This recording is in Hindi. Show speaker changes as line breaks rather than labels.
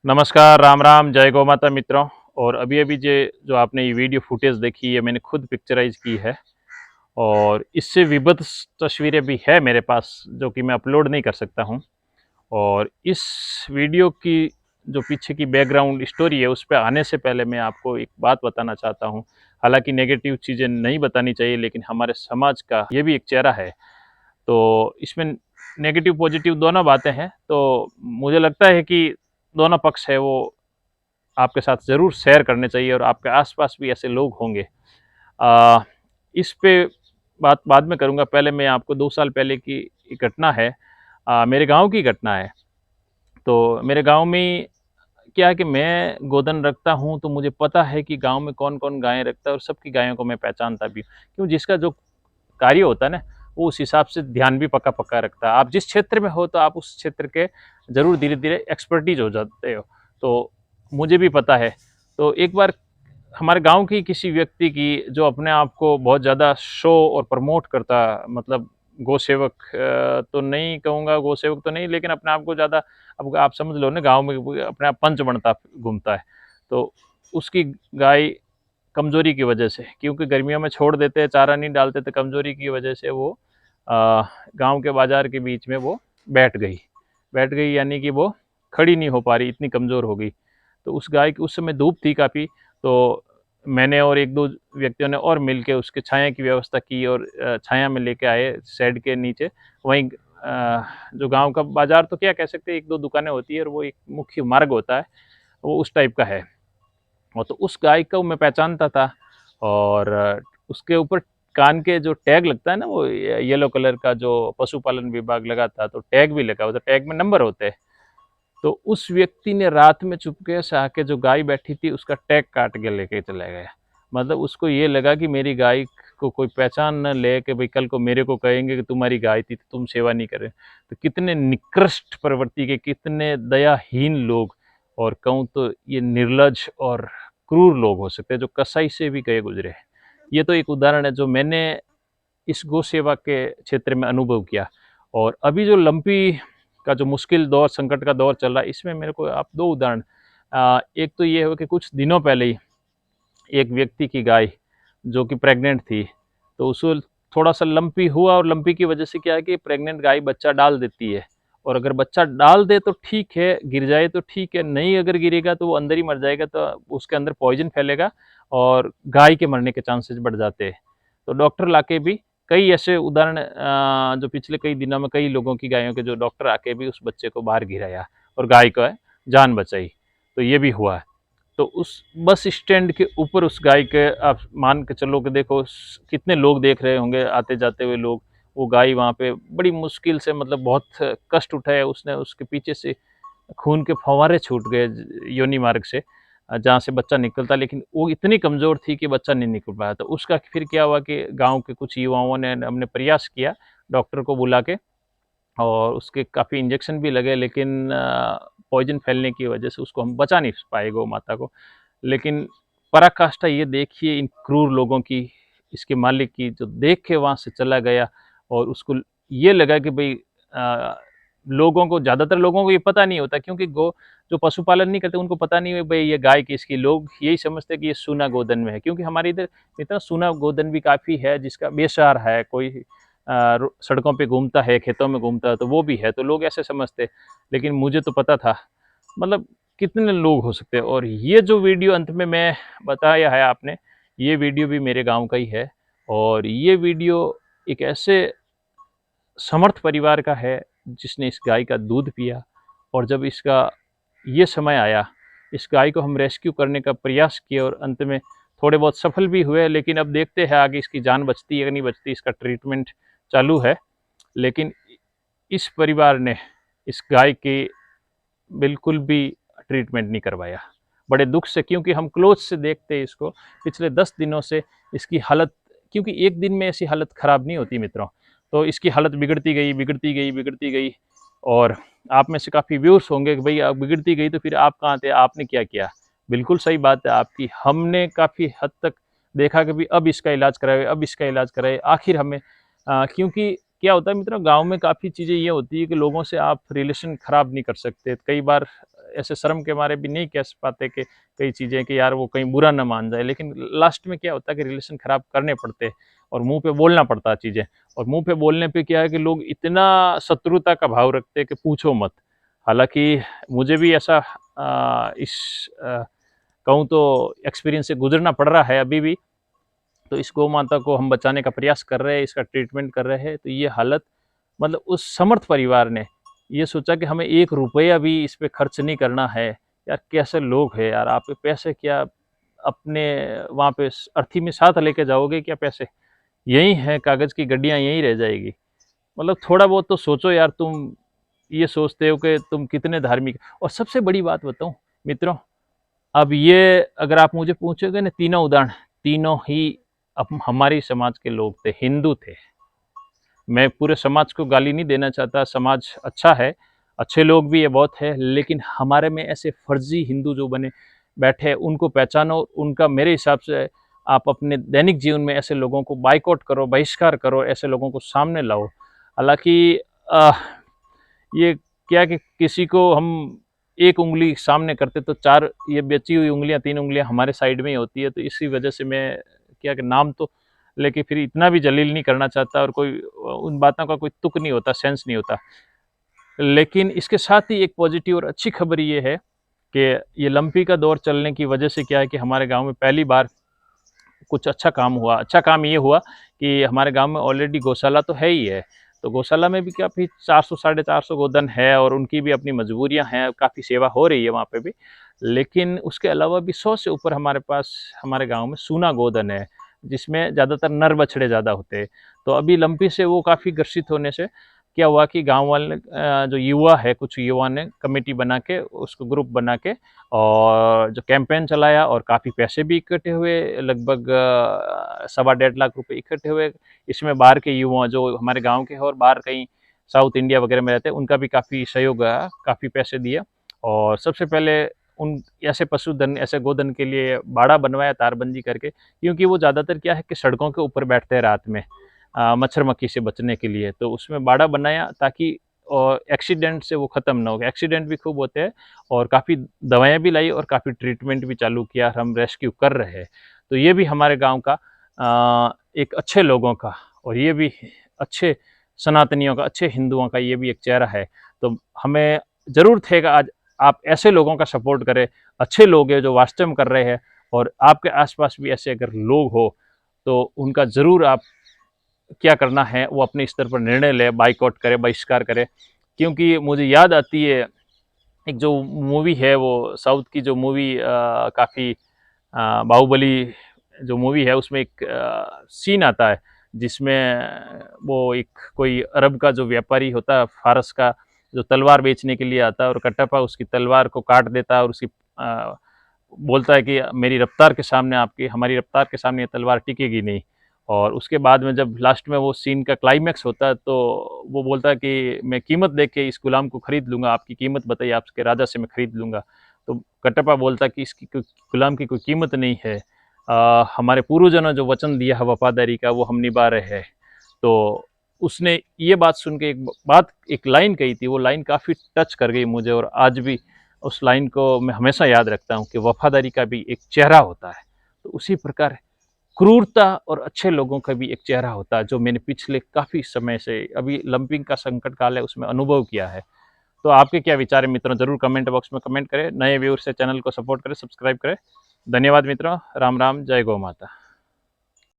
नमस्कार, राम राम, जय गौ माता मित्रों। और अभी अभी जो आपने ये वीडियो फुटेज देखी है, मैंने खुद पिक्चराइज की है। और इससे विविध तस्वीरें भी है मेरे पास जो कि मैं अपलोड नहीं कर सकता हूँ। और इस वीडियो की जो पीछे की बैकग्राउंड स्टोरी है, उस पे आने से पहले मैं आपको एक बात बताना चाहता हूँ। हालांकि नेगेटिव चीज़ें नहीं बतानी चाहिए, लेकिन हमारे समाज का ये भी एक चेहरा है। तो इसमें नेगेटिव पॉजिटिव दोनों बातें हैं। तो मुझे लगता है कि दोनों पक्ष है वो आपके साथ ज़रूर शेयर करने चाहिए, और आपके आसपास भी ऐसे लोग होंगे। अ, इस पे बात बाद में करूँगा। पहले मैं आपको 2 साल पहले की एक घटना है, मेरे गाँव की घटना है। तो मेरे गाँव में क्या है कि मैं गोधन रखता हूँ, तो मुझे पता है कि गाँव में कौन-कौन गायें रखता है, और सबकी गायों को मैं पहचानता भी हूँ। क्यों, जिसका जो कार्य होता है ना, वो उस हिसाब से ध्यान भी पक्का-पक्का रखता है। आप जिस क्षेत्र में हो, तो आप उस क्षेत्र के ज़रूर धीरे-धीरे एक्सपर्टीज़ हो जाते हो। तो मुझे भी पता है। तो एक बार हमारे गाँव की किसी व्यक्ति की, जो अपने आप को बहुत ज़्यादा शो और प्रमोट करता, मतलब गौ-सेवक तो नहीं कहूँगा, गौ-सेवक तो नहीं, लेकिन अपने आप को ज़्यादा, अब आप समझ लो ना, गाँव में वो अपने आप पंच बनता घूमता है। तो उसकी गाय कमज़ोरी की वजह से, क्योंकि गर्मियों में छोड़ देते हैं, चारा नहीं डालते, तो कमज़ोरी की वजह से वो गाँव के बाज़ार के बीच में वो बैठ गई। बैठ गई यानी कि वो खड़ी नहीं हो पा रही, इतनी कमज़ोर हो गई। तो उस गाय की उस समय धूप थी काफ़ी। तो मैंने और 1-2 व्यक्तियों ने और मिल के उसके छाया की व्यवस्था की, और छाया में लेके आए शेड के नीचे। वहीं जो गाँव का बाज़ार तो क्या कह सकते हैं, 1-2 दुकानें होती है, और वो एक मुख्य मार्ग होता है, वो उस टाइप का है। और तो उस गाय को मैं पहचानता था। और उसके ऊपर कान के जो टैग लगता है ना, वो येलो कलर का, जो पशुपालन विभाग लगाता, तो टैग भी लगा हुआ था, टैग में नंबर होते हैं। तो उस व्यक्ति ने रात में चुपके से आके, जो गाय बैठी थी, उसका टैग काट के लेके चला गया। मतलब उसको ये लगा कि मेरी गाय को कोई पहचान न ले, कि भाई कल को मेरे को कहेंगे कि तुम्हारी गाय थी तो तुम सेवा नहीं कर रहे। तो कितने निकृष्ट प्रवृत्ति के, कितने दयाहीन लोग, और कहूँ तो ये निर्लज और क्रूर लोग हो सकते हैं, जो कसाई से भी गए गुजरे। ये तो एक उदाहरण है जो मैंने इस गौ सेवा के क्षेत्र में अनुभव किया। और अभी जो लंपी का जो मुश्किल दौर, संकट का दौर चल रहा है, इसमें मेरे को आप 2 उदाहरण, एक तो ये हो कि कुछ दिनों पहले ही एक व्यक्ति की गाय जो कि प्रेग्नेंट थी, तो उसको थोड़ा-सा लंपी हुआ, और लंपी की वजह से क्या है कि प्रेग्नेंट गाय बच्चा डाल देती है। और अगर बच्चा डाल दे तो ठीक है, गिर जाए तो ठीक है, नहीं अगर गिरेगा तो वो अंदर ही मर जाएगा, तो उसके अंदर पॉइज़न फैलेगा, और गाय के मरने के चांसेस बढ़ जाते हैं। तो डॉक्टर लाके भी कई ऐसे उदाहरण, जो पिछले कई दिनों में कई लोगों की गायों के, जो डॉक्टर आके भी उस बच्चे को बाहर गिराया, और गाय का जान बचाई। तो ये भी हुआ है। तो उस बस स्टैंड के ऊपर उस गाय के, आप मान के चलो कि देखो कितने लोग देख रहे होंगे, आते जाते हुए लोग। वो गाय वहाँ पे बड़ी मुश्किल से, मतलब बहुत कष्ट उठाया उसने, उसके पीछे से खून के फव्वारे छूट गए योनि मार्ग से, जहाँ से बच्चा निकलता, लेकिन वो इतनी कमज़ोर थी कि बच्चा नहीं निकल पाया। तो उसका फिर क्या हुआ कि गाँव के कुछ युवाओं ने हमने प्रयास किया डॉक्टर को बुला के, और उसके काफ़ी इंजेक्शन भी लगे, लेकिन पॉइज़न फैलने की वजह से उसको हम बचा नहीं पाए, गौ माता को। लेकिन पराकाष्ठा ये देखिए इन क्रूर लोगों की, इसके मालिक की, जो देख के वहाँ से चला गया। और उसको ये लगा कि भई, लोगों को, ज़्यादातर लोगों को ये पता नहीं होता, क्योंकि गौ जो पशुपालन नहीं करते, उनको पता नहीं है भई ये गाय किसकी। लोग यही समझते हैं कि ये सूना गोधन में है, क्योंकि हमारे इधर इतना सूना गोधन भी काफ़ी है, जिसका बेसहारा है, कोई सड़कों पे घूमता है, खेतों में घूमता है, तो वो भी है, तो लोग ऐसे समझते। लेकिन मुझे तो पता था, मतलब कितने लोग हो सकते हैं। और ये जो वीडियो अंत में मैं बताया है आपने, ये वीडियो भी मेरे गाँव का ही है। और ये वीडियो एक ऐसे समर्थ परिवार का है, जिसने इस गाय का दूध पिया। और जब इसका ये समय आया, इस गाय को हम रेस्क्यू करने का प्रयास किए, और अंत में थोड़े बहुत सफल भी हुए। लेकिन अब देखते हैं आगे इसकी जान बचती है कि नहीं बचती, इसका ट्रीटमेंट चालू है। लेकिन इस परिवार ने इस गाय की बिल्कुल भी ट्रीटमेंट नहीं करवाया, बड़े दुख से, क्योंकि हम क्लोज से देखते हैं इसको पिछले 10 दिनों से। इसकी हालत, क्योंकि एक दिन में ऐसी हालत ख़राब नहीं होती मित्रों, तो इसकी हालत बिगड़ती गई, बिगड़ती गई, बिगड़ती गई। और आप में से काफ़ी व्यूअर्स होंगे कि भई अब बिगड़ती गई तो फिर आप कहाँ थे, आपने क्या किया? बिल्कुल सही बात है आपकी। हमने काफ़ी हद तक देखा कि भई अब इसका इलाज कराएँ, अब इसका इलाज कराएँ। आखिर हमें क्योंकि क्या होता है मित्रों, गाँव में काफ़ी चीज़ें ये होती है कि लोगों से आप रिलेशन ख़राब नहीं कर सकते। कई बार ऐसे शर्म के मारे भी नहीं कह पाते कि कई चीज़ें कि यार वो कहीं बुरा ना मान जाए, लेकिन लास्ट में क्या होता है कि रिलेशन ख़राब करने पड़ते हैं और मुँह पे बोलना पड़ता है चीज़ें। और मुँह पे बोलने पे क्या है कि लोग इतना शत्रुता का भाव रखते हैं कि पूछो मत। हालाँकि मुझे भी ऐसा कहूँ तो एक्सपीरियंस से गुज़रना पड़ रहा है अभी भी। तो इस गौ माता को हम बचाने का प्रयास कर रहे हैं, इसका ट्रीटमेंट कर रहे हैं। तो ये हालत मतलब उस समर्थ परिवार ने ये सोचा कि हमें 1 रुपया भी इस पे खर्च नहीं करना है। यार कैसे लोग हैं यार, आप पैसे क्या अपने वहाँ पे अर्थी में साथ लेके जाओगे क्या पैसे? यहीं हैं, कागज़ की गड्डियाँ यहीं रह जाएगी। मतलब थोड़ा बहुत तो सोचो यार तुम, ये सोचते हो कि तुम कितने धार्मिक। और सबसे बड़ी बात बताऊँ मित्रों, अब ये अगर आप मुझे पूछोगे ना, तीनों उदाहरण, तीनों ही अब हमारी समाज के लोग थे, हिंदू थे। मैं पूरे समाज को गाली नहीं देना चाहता, समाज अच्छा है, अच्छे लोग भी ये बहुत है, लेकिन हमारे में ऐसे फर्जी हिंदू जो बने बैठे हैं, उनको पहचानो। उनका मेरे हिसाब से आप अपने दैनिक जीवन में ऐसे लोगों को बाइकआउट करो, बहिष्कार करो, ऐसे लोगों को सामने लाओ। हालाँकि ये क्या कि किसी को हम एक उँगली सामने करते तो 4 ये बची हुई उँगलियाँ, 3 उँगलियाँ हमारे साइड में ही होती है। तो इसी वजह से मैं क्या कि नाम तो लेके फिर इतना भी जलील नहीं करना चाहता, और कोई उन बातों का कोई तुक नहीं होता, सेंस नहीं होता। लेकिन इसके साथ ही एक पॉज़िटिव और अच्छी खबर ये है कि ये लंपी का दौर चलने की वजह से क्या है कि हमारे गाँव में पहली बार कुछ अच्छा काम हुआ। अच्छा काम ये हुआ कि हमारे गाँव में ऑलरेडी गौशाला तो है ही है। तो गौशाला में भी काफ़ी 400 साढ़े 400 गोधन है, और उनकी भी अपनी मजबूरियाँ हैं, काफ़ी सेवा हो रही है वहाँ पे भी। लेकिन उसके अलावा भी 100 से ऊपर हमारे पास हमारे गाँव में सूना गोधन है, जिसमें ज़्यादातर नर बछड़े ज़्यादा होते हैं। तो अभी लंपी से वो काफ़ी ग्रसित होने से क्या हुआ कि गाँव वाले ने जो युवा है, कुछ युवा ने कमेटी बना के, उसको ग्रुप बना के और जो कैंपेन चलाया, और काफ़ी पैसे भी इकट्ठे हुए, लगभग सवा डेढ़ लाख रुपए इकट्ठे हुए। इसमें बाहर के युवा जो हमारे गाँव के हैं और बाहर कहीं साउथ इंडिया वगैरह में रहते हैं, उनका भी काफ़ी सहयोग रहा, काफ़ी पैसे दिए। और सबसे पहले उन ऐसे पशुधन, ऐसे गोधन के लिए बाड़ा बनवाया तारबंदी करके, क्योंकि वो ज़्यादातर क्या है कि सड़कों के ऊपर बैठते हैं रात में मच्छर मक्खी से बचने के लिए। तो उसमें बाड़ा बनाया ताकि एक्सीडेंट से वो ख़त्म ना हो। एक्सीडेंट भी खूब होते हैं, और काफ़ी दवाएँ भी लाई और काफ़ी ट्रीटमेंट भी चालू किया, हम रेस्क्यू कर रहे हैं। तो ये भी हमारे गाँव का एक अच्छे लोगों का, और ये भी अच्छे सनातनियों का, अच्छे हिंदुओं का ये भी एक चेहरा है। तो हमें ज़रूरत है कि आज आप ऐसे लोगों का सपोर्ट करें, अच्छे लोग हैं जो वास्तव में कर रहे हैं, और आपके आस-पास भी ऐसे अगर लोग हो, तो उनका ज़रूर आप क्या करना है वो अपने स्तर पर निर्णय लें, बाइकआउट करें, बहिष्कार करें। क्योंकि मुझे याद आती है एक जो मूवी है, वो साउथ की जो मूवी काफ़ी बाहुबली जो मूवी है, उसमें एक सीन आता है जिसमें वो एक कोई अरब का जो व्यापारी होता है, फारस का, जो तलवार बेचने के लिए आता है, और कटप्पा उसकी तलवार को काट देता है, और उसकी बोलता है कि मेरी रफ्तार के सामने, आपकी हमारी रफ्तार के सामने ये तलवार टिकेगी नहीं। और उसके बाद में जब लास्ट में वो सीन का क्लाइमैक्स होता है, तो वो बोलता है कि मैं कीमत देख के इस गुलाम को खरीद लूँगा, आपकी कीमत बताइए, आपके राजा से मैं खरीद लूँगा। तो कटप्पा बोलता है कि इसकी कोई गुलाम की कोई कीमत नहीं है। हमारे पूर्वजों ने जो वचन दिया है वफ़ादारी का, वो हम निभा रहे हैं। तो उसने ये बात सुन के एक लाइन कही थी, वो लाइन काफ़ी टच कर गई मुझे, और आज भी उस लाइन को मैं हमेशा याद रखता हूँ कि वफ़ादारी का भी एक चेहरा होता है। तो उसी प्रकार क्रूरता और अच्छे लोगों का भी एक चेहरा होता है, जो मैंने पिछले काफ़ी समय से, अभी लंपिंग का संकट काल है, उसमें अनुभव किया है। तो आपके क्या विचार हैं मित्रों? ज़रूर कमेंट बॉक्स में कमेंट करें। नए व्यूअर्स से चैनल को सपोर्ट करें, सब्सक्राइब करें। धन्यवाद मित्रों। राम राम, जय गौ माता।